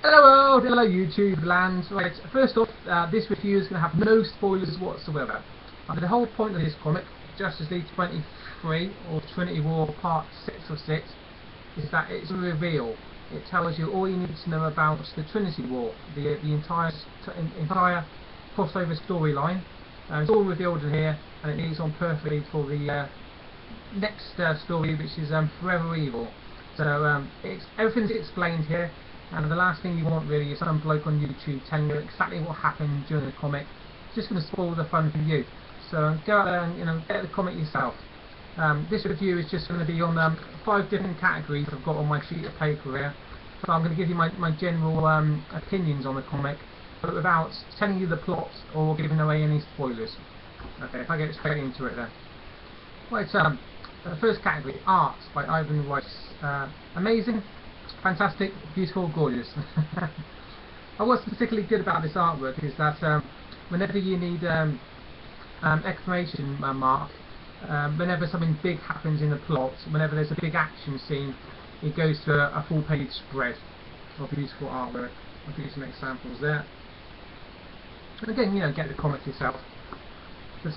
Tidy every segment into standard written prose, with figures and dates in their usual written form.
Hello world, hello YouTube land. Right, first off, this review is going to have no spoilers whatsoever. The whole point of this comic, Justice League 23 or Trinity War Part 6 of 6, is that it's a reveal. It tells you all you need to know about the Trinity War, the entire crossover storyline. It's all revealed in here, and it leads on perfectly for the next story, which is Forever Evil. So everything's explained here. And the last thing you want really is some bloke on YouTube telling you exactly what happened during the comic. It's just going to spoil the fun for you. So go out there and get the comic yourself. This review is just going to be on 5 different categories I've got on my sheet of paper here. So I'm going to give you my general opinions on the comic, but without telling you the plot or giving away any spoilers. Okay, if I get straight into it then. Right, the first category, art by Ivan Rice. Amazing. Fantastic, beautiful, gorgeous. What's particularly good about this artwork is that whenever you need exclamation mark, whenever something big happens in the plot, whenever there's a big action scene, it goes to a full page spread of beautiful artwork. I'll give you some examples there. And again, get the comic yourself. But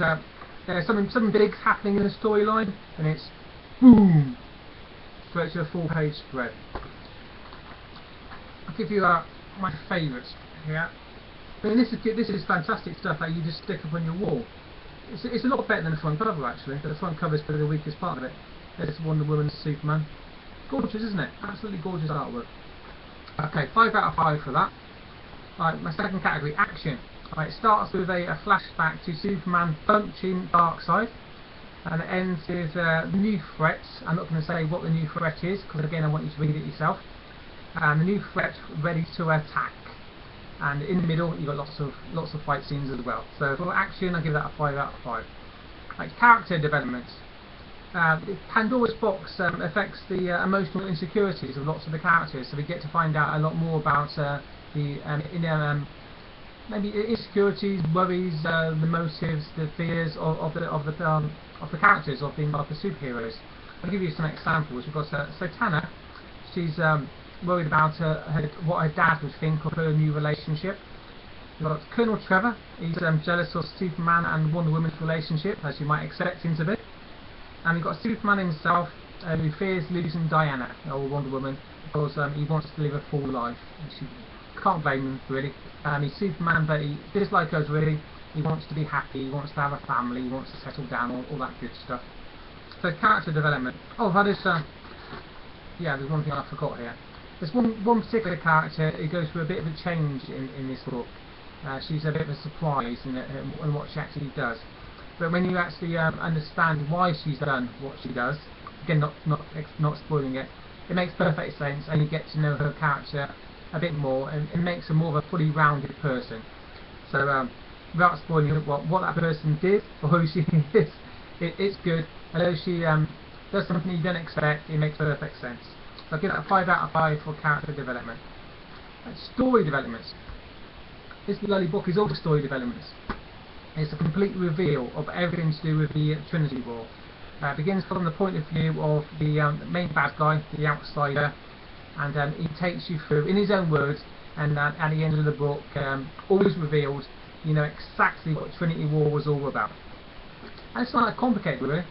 there's something big happening in the storyline, and it's boom, straight to a full page spread. I'll give you my favourites here. I mean, this is fantastic stuff that you just stick up on your wall. It's a lot better than the front cover actually. But the front cover is probably the weakest part of it. There's Wonder Woman, Superman. Gorgeous, isn't it? Absolutely gorgeous artwork. Okay, 5 out of 5 for that. Right, my second category, action. Right, it starts with a flashback to Superman punching Darkseid, and it ends with new threats. I'm not going to say what the new threat is because again I want you to read it yourself. And the new threat ready to attack, and in the middle you've got lots of fight scenes as well. So for action I give that a 5 out of 5. Like character development, Pandora's box affects the emotional insecurities of lots of the characters, so we get to find out a lot more about maybe insecurities, worries, the motives, the fears of the characters, of the superheroes. I'll give you some examples. We've got Satana. She's worried about what her dad would think of her new relationship. We've got Colonel Trevor. He's jealous of Superman and Wonder Woman's relationship, as you might expect him to be. And we've got Superman himself, who fears losing Diana, or Wonder Woman, because he wants to live a full life. And she can't blame him really. He's Superman, but he, just like us really, he wants to be happy, he wants to have a family, he wants to settle down, all that good stuff. So character development. Oh, that is yeah, there's one thing I forgot here. There's one particular character who goes through a bit of a change in this book. She's a bit of a surprise in what she actually does. But when you actually understand why she's done what she does, again not spoiling it, it makes perfect sense, and you get to know her character a bit more, and it makes her more of a fully rounded person. So without spoiling what that person did or who she is, it's good. Although she does something you don't expect, it makes perfect sense. So I'll give that a 5 out of 5 for character development. Story developments. This bloody book is all story developments. It's a complete reveal of everything to do with the Trinity War. It begins from the point of view of the main bad guy, the outsider, and he takes you through, in his own words, and at the end of the book, all is revealed. You know exactly what Trinity War was all about. And it's not that complicated really.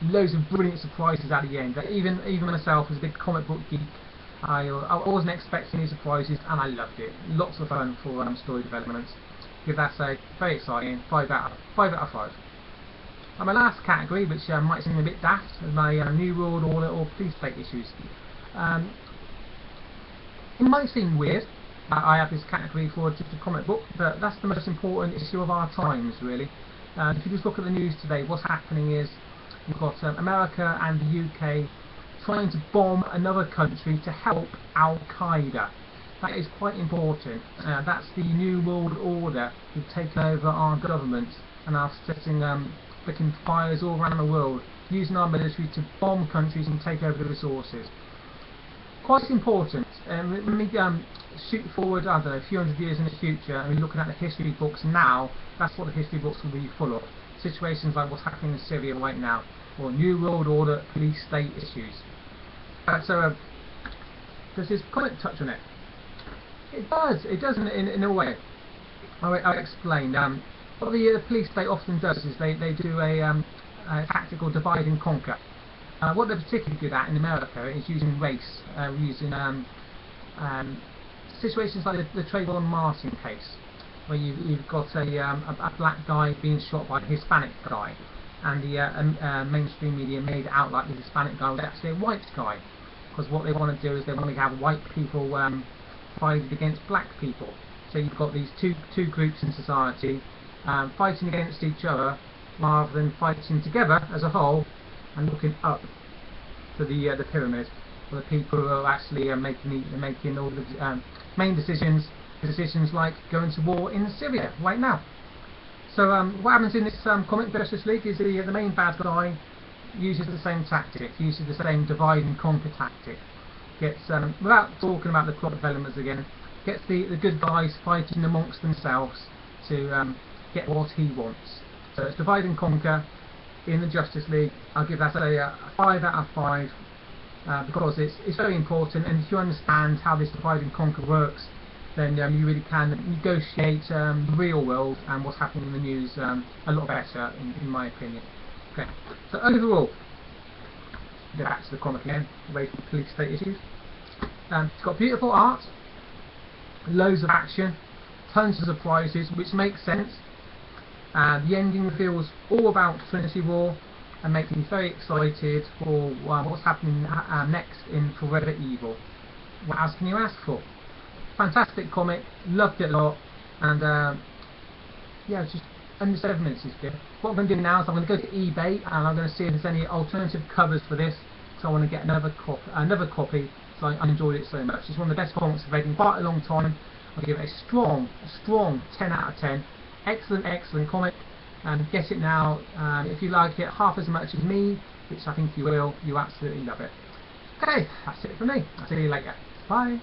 Loads of brilliant surprises at the end. Even myself, as a big comic book geek, I wasn't expecting these surprises, and I loved it. Lots of fun for story developments. Give that a very exciting 5 out of 5. And my last category, which might seem a bit daft, is my New World Order or police state issues. It might seem weird that I have this category for just a comic book, but that's the most important issue of our times, really. If you just look at the news today, what's happening is we've got America and the UK trying to bomb another country to help Al-Qaeda. That is quite important. That's the New World Order who've taken over our government and are setting flicking fires all around the world, using our military to bomb countries and take over the resources. Quite important. When we shoot forward, I don't know, a few hundred years in the future, and we're looking at the history books now, that's what the history books will be full of. Situations like what's happening in Syria right now, or New World Order police state issues. So does this comic touch on it? It does in a way. I'll explain. What the police state often does is they do a tactical divide and conquer. What they're particularly good at in America is using race, using situations like the Trayvon Martin case, where you've got a black guy being shot by a Hispanic guy, and the mainstream media made it out like the Hispanic guy was actually a white guy, because what they want to do is they want to have white people fighting against black people. So you've got these two groups in society fighting against each other, rather than fighting together as a whole and looking up to the pyramid, for the people who are actually making all the main decisions like going to war in Syria right now. So what happens in this comic Justice League is the main bad guy uses the same tactic, uses the same divide and conquer tactic. Gets without talking about the plot developments again, gets the good guys fighting amongst themselves to get what he wants. So it's divide and conquer in the Justice League. I'll give that a 5 out of 5 because it's very important, and if you understand how this divide and conquer works, then you really can negotiate the real world and what's happening in the news a lot better, in my opinion. Okay, so overall, go back to the comic again, away from police state issues. It's got beautiful art, loads of action, tons of surprises, which makes sense. The ending reveals all about Trinity War and makes me very excited for what's happening next in Forever Evil. What else can you ask for? Fantastic comic, loved it a lot, and yeah, it's just under 7 minutes is good. What I'm going to do now is I'm going to go to eBay and I'm going to see if there's any alternative covers for this, so I want to get another copy, so I enjoyed it so much. It's one of the best comics I've read in quite a long time. I'll give it a strong 10 out of 10. Excellent comic, and get it now. If you like it half as much as me, which I think you will, you absolutely love it. Okay, that's it from me. I'll see you later. Bye.